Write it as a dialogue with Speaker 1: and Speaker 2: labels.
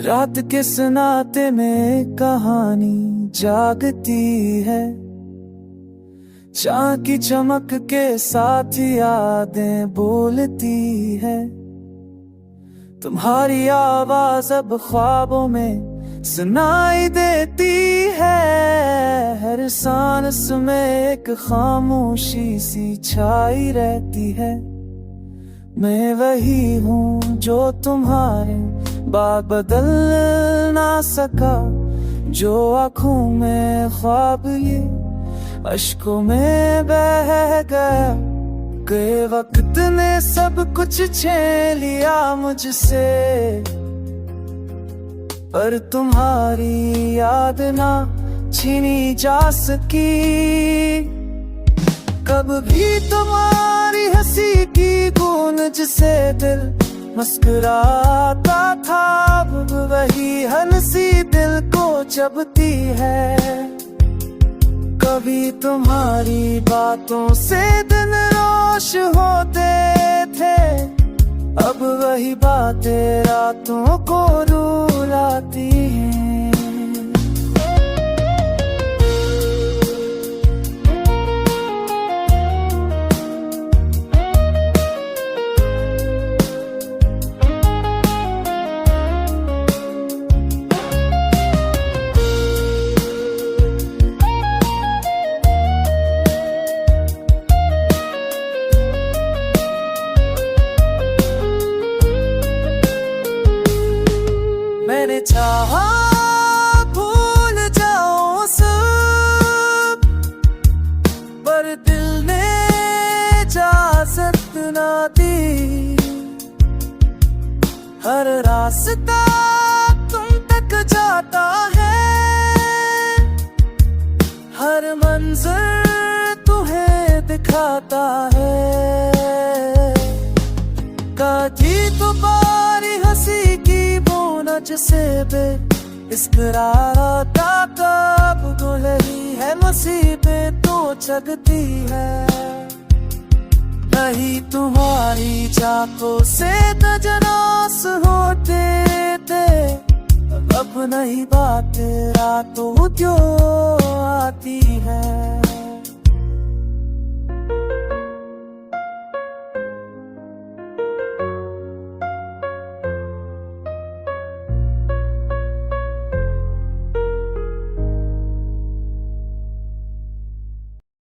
Speaker 1: रात के सन्नाटे में कहानी जागती है, चाँद की चमक के साथ यादें बोलती है। तुम्हारी आवाज अब ख्वाबों में सुनाई देती है। हर सांस में एक खामोशी सी छाई रहती है। मैं वही हूँ जो तुम्हारे बात बदल ना सका, जो आँखों में ख्वाब ये अश्कों में बह गया। गए वक्त ने सब कुछ छीन लिया मुझसे, पर तुम्हारी याद ना छीनी जा सकी। कब भी तुम्हारी हंसी की गूंज से दिल मुस्कुराता था, अब वही हंसी दिल को चबती है। कभी तुम्हारी बातों से दिन रोश होते थे, अब वही बातें रातों को रुलाती हैं। मैंने चाहा भूल जाऊं सब, पर दिल ने इजाजत ना दी। हर रास्ता तुम तक जाता है, हर मंजर तुम्हें दिखाता है। कभी तुम्हारी हंसी की जैसे बे इस्करारता कब गुलरी है मुसीबत तो जगती है। नहीं तुम्हारी चाकों से तजनास होते थे, अब नहीं बातें रातों क्यों आती है।